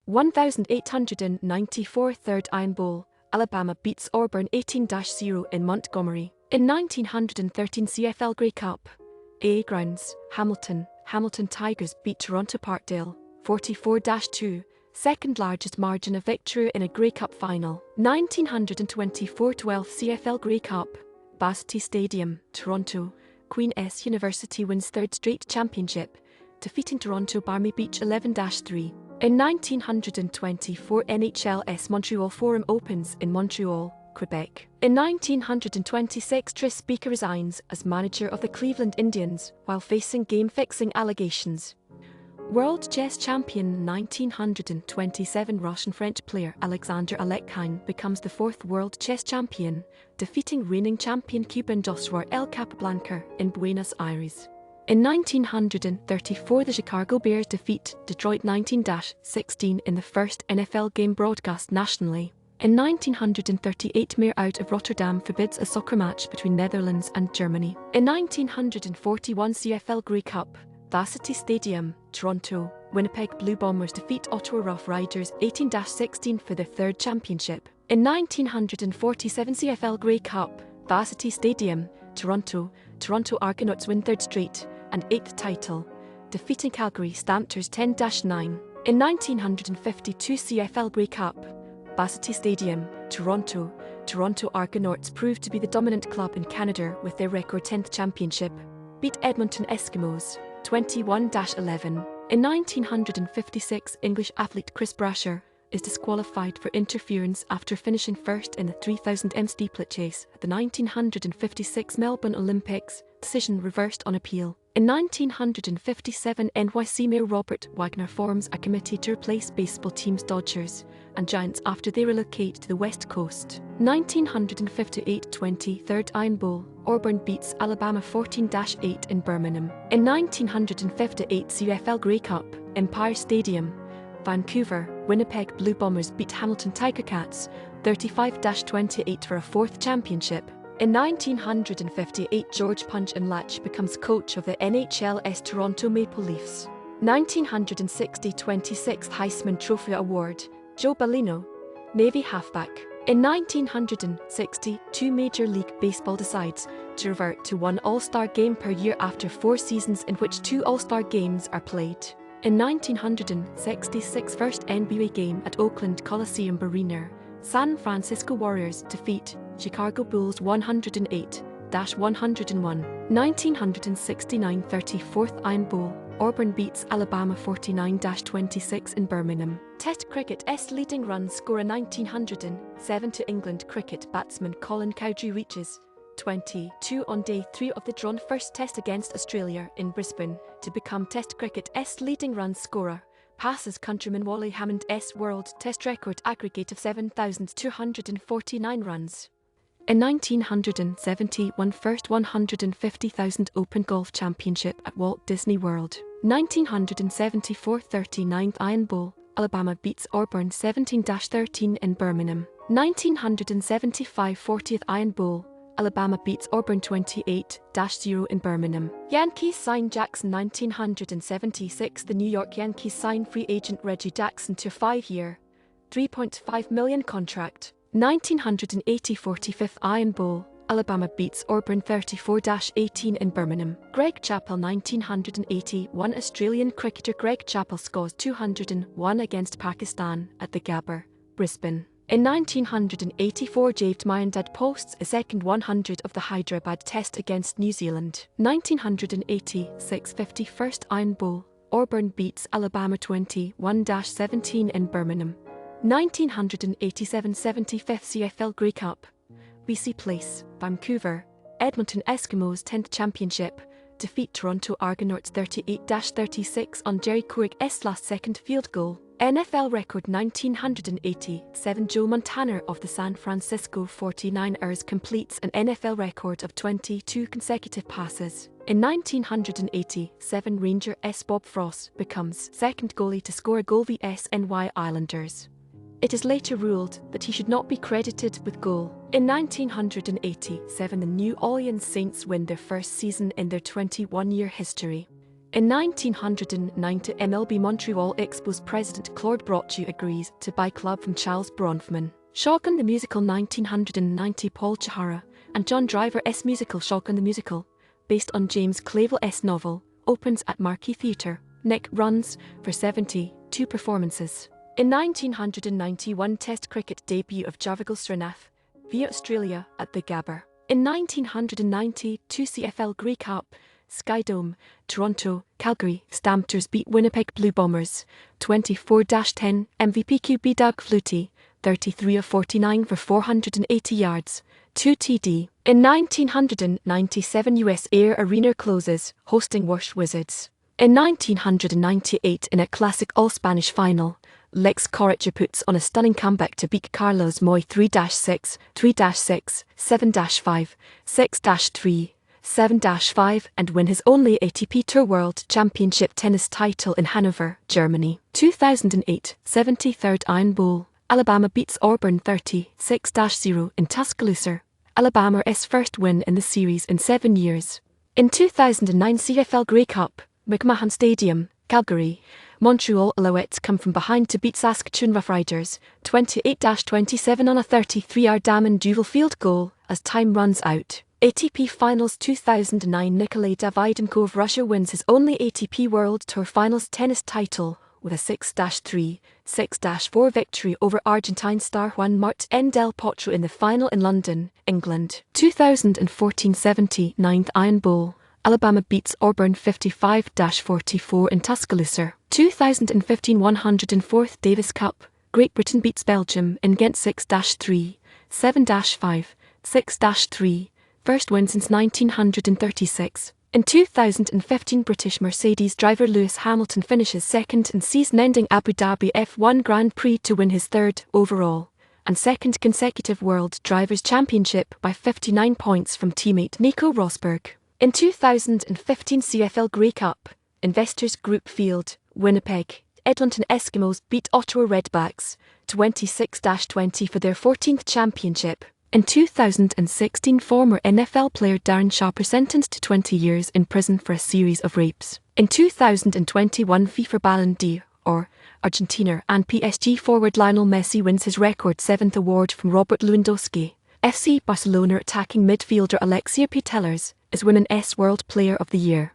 1894 Third Iron Bowl, Alabama beats Auburn 18-0 in Montgomery. In 1913 CFL Grey Cup, AAA Grounds, Hamilton Tigers beat Toronto Parkdale 44-2, second largest margin of victory in a Grey Cup final. 1924 12th CFL Grey Cup, Varsity Stadium, Toronto, Queen S University wins third straight championship, defeating Toronto Balmy Beach 11-3. In 1924 NHL's Montreal Forum opens in Montreal, Quebec. In 1926 Tris Speaker resigns as manager of the Cleveland Indians while facing game-fixing allegations. World chess champion 1927 Russian-French player Alexander Alekhine becomes the fourth world chess champion, defeating reigning champion Cuban José Raúl Capablanca in Buenos Aires. In 1934 the Chicago Bears defeat Detroit 19-16 in the first NFL game broadcast nationally. In 1938 Mayor Oud of Rotterdam forbids a soccer match between Netherlands and Germany. In 1941 CFL Grey Cup, Varsity Stadium, Toronto, Winnipeg Blue Bombers defeat Ottawa Rough Riders 18-16 for their third championship. In 1947 CFL Grey Cup, Varsity Stadium, Toronto Argonauts win third straight and eighth title, defeating Calgary Stampeders 10-9. In 1952 CFL Grey Cup, Varsity Stadium, Toronto Argonauts proved to be the dominant club in Canada with their record 10th championship, beat Edmonton Eskimos 21-11. In 1956 English athlete Chris Brasher is disqualified for interference after finishing first in the 3000 m steeplechase at the 1956 Melbourne Olympics, decision reversed on appeal. In 1957 NYC Mayor Robert Wagner forms a committee to replace baseball teams Dodgers and Giants after they relocate to the West Coast. 1958 23rd Iron Bowl, Auburn beats Alabama 14-8 in Birmingham. In 1958 CFL Grey Cup, Empire Stadium, Vancouver, Winnipeg Blue Bombers beat Hamilton Tiger-Cats 35-28 for a fourth championship. In 1958 George Punch and Latch becomes coach of the NHL's Toronto Maple Leafs. 1960 26th Heisman Trophy Award, Joe Bellino, Navy halfback. In 1962 Major League Baseball decides to revert to one All-Star game per year after 4 seasons in which 2 All-Star games are played. In 1966 first NBA game at Oakland Coliseum Arena, San Francisco Warriors defeat Chicago Bulls 108-101. 1969 34th Iron Bowl, Auburn beats Alabama 49-26 in Birmingham. Test cricket's leading run scorer 1907 to England cricket batsman Colin Cowdrey reaches 22 on day 3 of the drawn first test against Australia in Brisbane to become Test cricket's leading run scorer, passes countryman Wally Hammond's World Test record aggregate of 7,249 runs. In 1971 first 150,000 Open Golf Championship at Walt Disney World. 1974 39th Iron Bowl, Alabama beats Auburn 17-13 in Birmingham. 1975 40th Iron Bowl, Alabama beats Auburn 28-0 in Birmingham. Yankees sign Jackson 1976 the New York Yankees sign free agent Reggie Jackson to a 5-year, $3.5 million contract. 1980 45th Iron Bowl, Alabama beats Auburn 34-18 in Birmingham. Greg Chappell 1981 Australian cricketer Greg Chappell scores 201 against Pakistan at the Gabba, Brisbane. In 1984 Javed Miandad posts a second 100 of the Hyderabad Test against New Zealand. 1986 51st Iron Bowl, Auburn beats Alabama 21-17 in Birmingham. 1987 75th CFL Grey Cup, BC Place, Vancouver, Edmonton Eskimos 10th Championship, defeat Toronto Argonauts 38-36 on Jerry Kauric's last-second field goal. NFL record 1987 Joe Montana of the San Francisco 49ers completes an NFL record of 22 consecutive passes. In 1987 Rangers Bob Frost becomes second goalie to score a goal vs NY Islanders. It is later ruled that he should not be credited with goal. In 1987 the New Orleans Saints win their first season in their 21-year history. In 1990, MLB Montreal Expos president Claude Brochu agrees to buy club from Charles Bronfman. Shotgun the Musical 1990 Paul Chihara and John Driver's musical Shotgun the Musical, based on James Clavell's novel, opens at Marquee Theatre. Nick runs for 72 performances. In 1991 Test cricket debut of Javed Srinath via Australia at the Gabba. In 1992 CFL Grey Cup, Sky Dome, Toronto, Calgary Stampeders beat Winnipeg Blue Bombers 24-10. MVP QB Doug Flutie, 33 of 49 for 480 yards, 2 TD. In 1997 US Air Arena closes, hosting Wash Wizards. In 1998 in a classic all-Spanish final, Lex Corica puts on a stunning comeback to beat Carlos Moy 3-6, 3-6, 7-5, 6-3, 7-5 and win his only ATP Tour World Championship tennis title in Hanover, Germany. 2008 73rd Iron Bowl, Alabama beats Auburn 36-0 in Tuscaloosa, Alabama's first win in the series in 7 years. In 2009 CFL Grey Cup, McMahon Stadium, Calgary, Montreal Alouettes come from behind to beat Saskatchewan Rough Riders 28-27 on a 33-yard Damon Duval field goal as time runs out. ATP Finals 2009 Nikolay Davydenko of Russia wins his only ATP World Tour Finals tennis title with a 6-3, 6-4 victory over Argentine star Juan Martín del Potro in the final in London, England. 2014 79th Iron Bowl, Alabama beats Auburn 55-44 in Tuscaloosa. 2015 104th Davis Cup, Great Britain beats Belgium in Ghent 6-3, 7-5, 6-3, first win since 1936. In 2015 British Mercedes driver Lewis Hamilton finishes second in season-ending Abu Dhabi F1 Grand Prix to win his third overall and second consecutive World Drivers' Championship by 59 points from teammate Nico Rosberg. In 2015 CFL Grey Cup, Investors Group Field, Winnipeg, Edmonton Eskimos beat Ottawa Redbacks 26-20 for their 14th championship. In 2016 former NFL player Darren Sharper sentenced to 20 years in prison for a series of rapes. In 2021 FIFA Ballon d'Or, Argentina and PSG forward Lionel Messi wins his record 7th award from Robert Lewandowski. FC Barcelona attacking midfielder Alexia Putellas is Women's World Player of the Year.